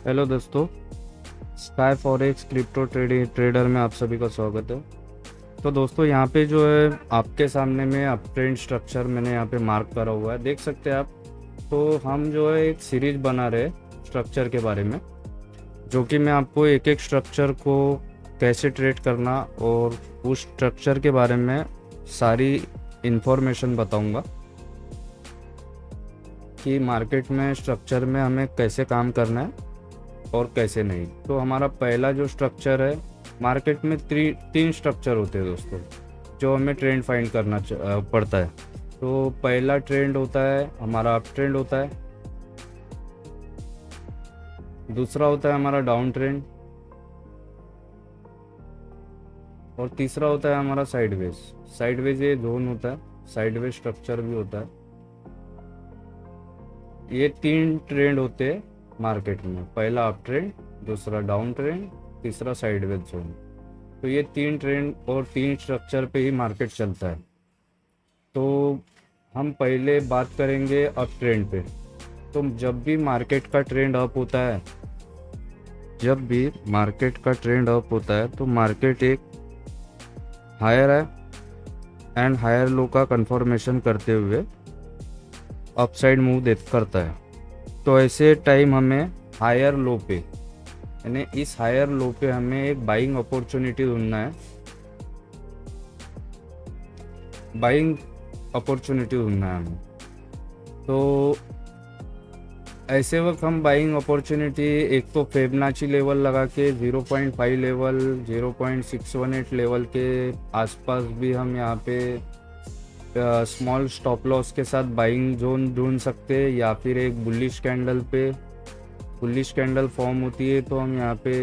Hello दोस्तों, sky forex crypto trader में आप सभी का स्वागत है। तो दोस्तों, यहाँ पे जो है आपके सामने में अप ट्रेंड स्ट्रक्चर मैंने यहाँ पे मार्क करा हुआ है, देख सकते हैं आप। तो हम जो है एक सीरीज बना रहे स्ट्रक्चर के बारे में, जो कि मैं आपको एक एक स्ट्रक्चर को कैसे ट्रेड करना और उस स्ट्रक्चर के बारे में सारी इन्फॉर्मेशन बताऊंगा कि मार्केट में स्ट्रक्चर में हमें कैसे काम करना है और कैसे नहीं। तो हमारा पहला जो स्ट्रक्चर है, मार्केट में तीन स्ट्रक्चर होते हैं दोस्तों, जो हमें ट्रेंड फाइंड करना पड़ता है। तो पहला ट्रेंड होता है हमारा अप ट्रेंड होता है, दूसरा होता है हमारा डाउन ट्रेंड, और तीसरा होता है हमारा साइडवेज। साइडवेज ये जोन होता है, साइडवेज स्ट्रक्चर भी होता है। ये तीन ट्रेंड होते हैं मार्केट में, पहला अप ट्रेंड, दूसरा डाउन ट्रेंड, तीसरा साइडवेज जोन। तो ये तीन ट्रेंड और तीन स्ट्रक्चर पे ही मार्केट चलता है। तो हम पहले बात करेंगे अप ट्रेंड पे। तो जब भी मार्केट का ट्रेंड अप होता है, जब भी मार्केट का ट्रेंड अप होता है तो मार्केट एक हायर है एंड हायर लो का कंफर्मेशन करते हुए अपसाइड मूव करता है। तो ऐसे टाइम हमें हायर लो पे, यानी इस हायर लो पे हमें एक बाइंग अपॉर्चुनिटी ढूंढना है, बाइंग अपॉर्चुनिटी ढूंढना है हमें। तो ऐसे वक्त हम बाइंग अपॉर्चुनिटी एक तो फिबोनाची लेवल लगा के 0.5 लेवल, 0.618 लेवल के आसपास भी हम यहाँ पे स्मॉल स्टॉप लॉस के साथ बाइंग जोन ढूंढ सकते हैं, या फिर एक बुलिश कैंडल पे, बुलिश कैंडल फॉर्म होती है तो हम यहाँ पे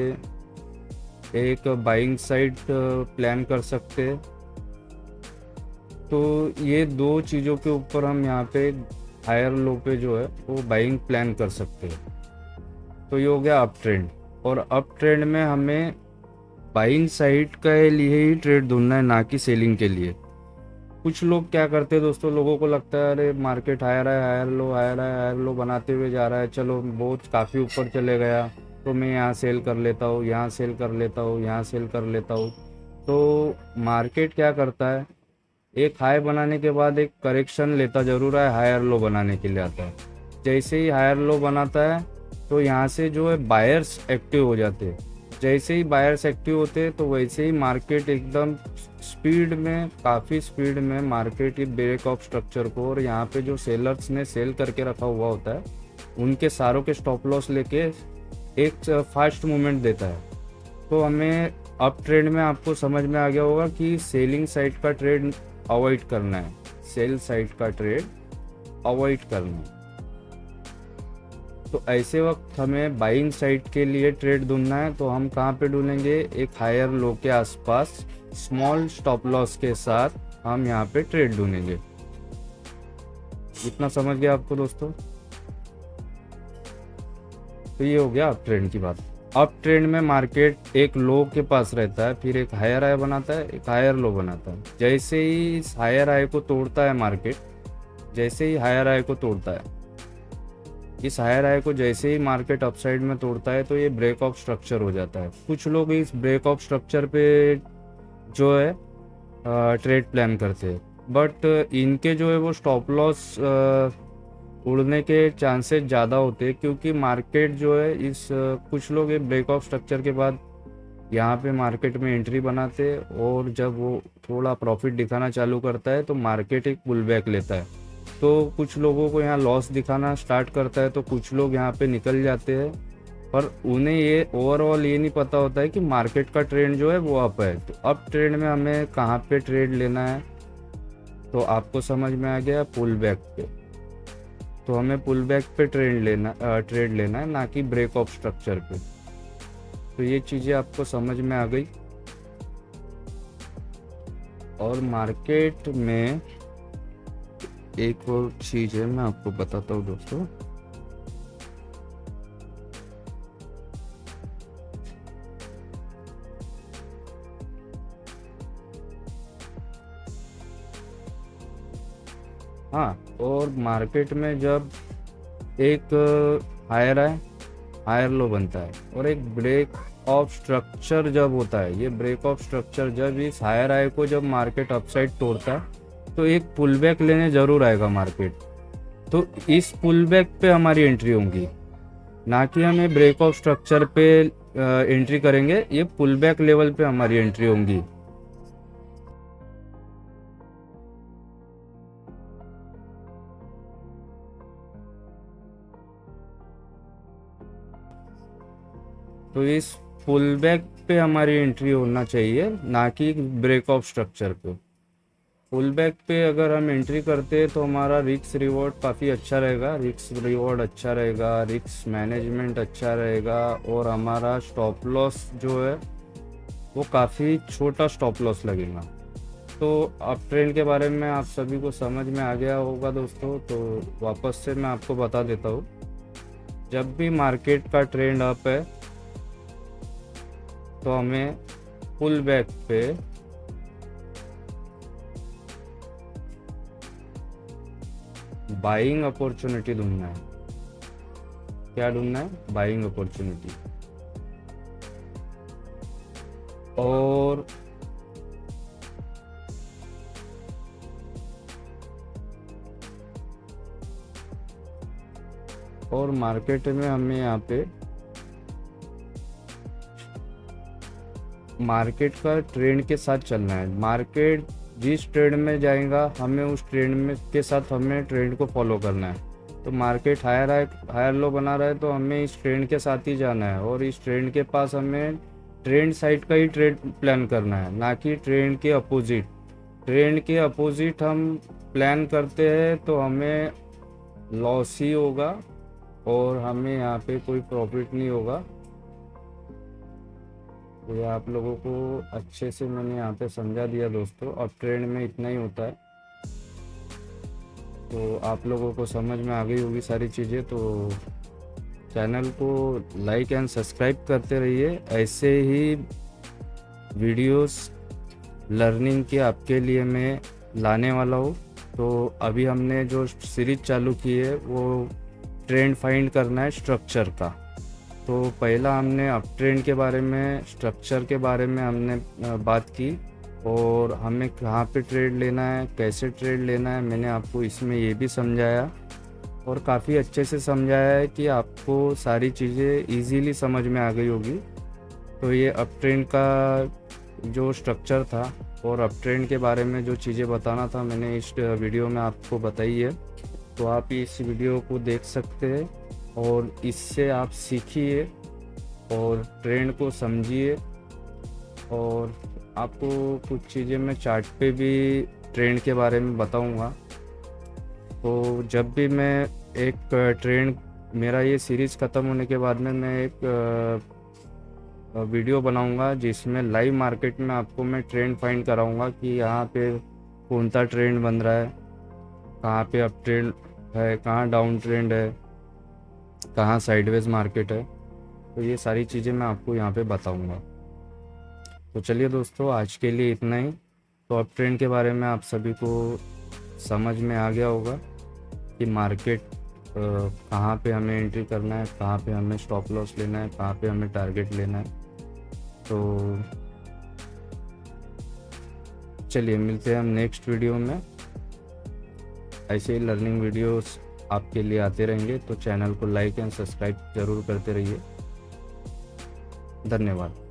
एक बाइंग साइड प्लान कर सकते हैं। तो ये दो चीज़ों के ऊपर हम यहाँ पे हायर लो पे जो है वो बाइंग प्लान कर सकते हैं। तो ये हो गया अप ट्रेंड। और अप ट्रेंड में हमें बाइंग साइड के लिए ही ट्रेड ढूंढना है, ना कि सेलिंग के लिए। कुछ लोग क्या करते हैं दोस्तों, लोगों को लगता है अरे मार्केट हायर है, हायर लो, हायर है, हायर लो बनाते हुए जा रहा है, चलो बहुत काफ़ी ऊपर चले गया तो मैं यहाँ सेल कर लेता हूँ, यहाँ सेल कर लेता हूँ, यहाँ सेल कर लेता हूँ। तो मार्केट क्या करता है, एक हाई बनाने के बाद एक करेक्शन लेता जरूर है, हायर लो बनाने के लिए आता है। जैसे ही हायर लो बनाता है तो यहाँ से जो है बायर्स एक्टिव हो जाते हैं। जैसे ही बायर्स एक्टिव होते हैं तो वैसे ही मार्केट एकदम स्पीड में, काफ़ी स्पीड में मार्केट ही ब्रेक ऑफ स्ट्रक्चर को, और यहाँ पे जो सेलर्स ने सेल करके रखा हुआ होता है उनके सारों के स्टॉप लॉस लेके एक फास्ट मूवमेंट देता है। तो हमें अप ट्रेंड में आपको समझ में आ गया होगा कि सेलिंग साइड का ट्रेड अवॉइड करना है, सेल साइड का ट्रेड अवॉइड करना है। तो ऐसे वक्त हमें बाइंग साइड के लिए ट्रेड ढूंढना है, तो हम कहाँ पे ढूंढेंगे, एक हायर लो के आसपास स्मॉल स्टॉप लॉस के साथ हम यहाँ पे ट्रेड ढूंढेंगे। इतना समझ गया आपको दोस्तों? तो ये हो गया अप ट्रेंड की बात। अप ट्रेंड में मार्केट एक लो के पास रहता है, फिर एक हायर हाई बनाता है, एक हायर लो बनाता है। जैसे ही इस हायर हाई को तोड़ता है मार्केट, जैसे ही हायर हाई को तोड़ता है, इस हायर हाई को जैसे ही मार्केट अपसाइड में तोड़ता है तो ये ब्रेक ऑफ स्ट्रक्चर हो जाता है। कुछ लोग इस ब्रेक ऑफ स्ट्रक्चर पे जो है ट्रेड प्लान करते हैं, बट इनके जो है वो स्टॉप लॉस उड़ने के चांसेस ज़्यादा होते हैं, क्योंकि मार्केट जो है इस कुछ लोग ये ब्रेक ऑफ स्ट्रक्चर के बाद यहाँ पे मार्केट में एंट्री बनाते हैं, और जब वो थोड़ा प्रॉफिट दिखाना चालू करता है तो मार्केट एक पुल बैक लेता है। तो कुछ लोगों को यहाँ लॉस दिखाना स्टार्ट करता है तो कुछ लोग यहाँ पे निकल जाते हैं, पर उन्हें ये ओवरऑल ये नहीं पता होता है कि मार्केट का ट्रेंड जो है वो अप है। तो अप ट्रेंड में हमें कहाँ पे ट्रेड लेना है, तो आपको समझ में आ गया, पुल बैक पे। तो हमें पुल बैक पे ट्रेड लेना है, ना कि ब्रेक ऑफ स्ट्रक्चर पे। तो ये चीज़ें आपको समझ में आ गई। और मार्केट में एक और चीज़ है, मैं आपको बताता हूँ दोस्तों। हाँ, और मार्केट में जब एक हायर है हायर लो बनता है। और एक ब्रेक ऑफ स्ट्रक्चर जब होता है, ये ब्रेक ऑफ स्ट्रक्चर जब इस हायर हाई को जब मार्केट अपसाइड तोड़ता है तो एक पुल बैक लेने ज़रूर आएगा मार्केट। तो इस पुल बैक पे हमारी एंट्री होंगी, ना कि हमें ब्रेक ऑफ स्ट्रक्चर पे एंट्री करेंगे, ये पुल बैक लेवल पे हमारी एंट्री होंगी। तो इस पुल बैक पे हमारी एंट्री होना चाहिए, ना कि ब्रेक ऑफ स्ट्रक्चर पे। पुल बैक पे अगर हम एंट्री करते हैं तो हमारा रिस्क रिवॉर्ड काफ़ी अच्छा रहेगा, रिस्क रिवॉर्ड अच्छा रहेगा, रिस्क मैनेजमेंट अच्छा रहेगा, और हमारा स्टॉप लॉस जो है वो काफ़ी छोटा स्टॉप लॉस लगेगा। तो अप ट्रेंड के बारे में आप सभी को समझ में आ गया होगा दोस्तों। तो वापस से मैं आपको बता देता हूँ, जब भी मार्केट का ट्रेंड अप है तो हमें पुल बैक पे बाइंग अपॉर्चुनिटी ढूंढना है। क्या ढूंढना है? Buying opportunity. और मार्केट में हमें यहाँ पे मार्केट का ट्रेंड के साथ चलना है। मार्केट जिस ट्रेंड में जाएगा हमें उस ट्रेंड में के साथ हमें ट्रेंड को फॉलो करना है। तो मार्केट हायर लो बना रहा है तो हमें इस ट्रेंड के साथ ही जाना है, और इस ट्रेंड के पास हमें ट्रेंड साइड का ही ट्रेड प्लान करना है, ना कि ट्रेंड के अपोजिट। ट्रेंड के अपोजिट हम प्लान करते हैं तो हमें लॉस ही होगा और हमें यहाँ पे कोई प्रॉफिट नहीं होगा। तो ये आप लोगों को अच्छे से मैंने यहाँ पे समझा दिया दोस्तों। अब ट्रेंड में इतना ही होता है, तो आप लोगों को समझ में आ गई होगी सारी चीज़ें। तो चैनल को लाइक एंड सब्सक्राइब करते रहिए, ऐसे ही वीडियोस लर्निंग के आपके लिए मैं लाने वाला हूँ। तो अभी हमने जो सीरीज चालू की है वो ट्रेंड फाइंड करना है स्ट्रक्चर का। तो पहला हमने अप ट्रेंड के बारे में, स्ट्रक्चर के बारे में हमने बात की, और हमें कहाँ पे ट्रेड लेना है, कैसे ट्रेड लेना है, मैंने आपको इसमें ये भी समझाया, और काफ़ी अच्छे से समझाया है कि आपको सारी चीज़ें इजीली समझ में आ गई होगी। तो ये अप ट्रेंड का जो स्ट्रक्चर था और अप ट्रेंड के बारे में जो चीज़ें बताना था मैंने इस वीडियो में आपको बताई है। तो आप इस वीडियो को देख सकते हैं और इससे आप सीखिए और ट्रेंड को समझिए। और आपको कुछ चीज़ें मैं चार्ट पे भी ट्रेंड के बारे में बताऊंगा। तो जब भी मैं एक ट्रेंड, मेरा ये सीरीज़ ख़त्म होने के बाद में मैं एक वीडियो बनाऊंगा जिसमें लाइव मार्केट में आपको मैं ट्रेंड फाइंड कराऊंगा कि यहाँ पे कौन सा ट्रेंड बन रहा है, कहाँ पे अप ट्रेंड है, कहाँ डाउन ट्रेंड है, कहाँ साइडवेज मार्केट है। तो ये सारी चीज़ें मैं आपको यहाँ पे बताऊंगा। तो चलिए दोस्तों, आज के लिए इतना ही। तो अप ट्रेंड के बारे में आप सभी को समझ में आ गया होगा कि मार्केट कहाँ पे हमें एंट्री करना है, कहाँ पे हमें स्टॉप लॉस लेना है, कहाँ पे हमें टारगेट लेना है। तो चलिए मिलते हैं हम नेक्स्ट वीडियो में। ऐसे ही लर्निंग वीडियोस आपके लिए आते रहेंगे, तो चैनल को लाइक एंड सब्सक्राइब ज़रूर करते रहिए। धन्यवाद।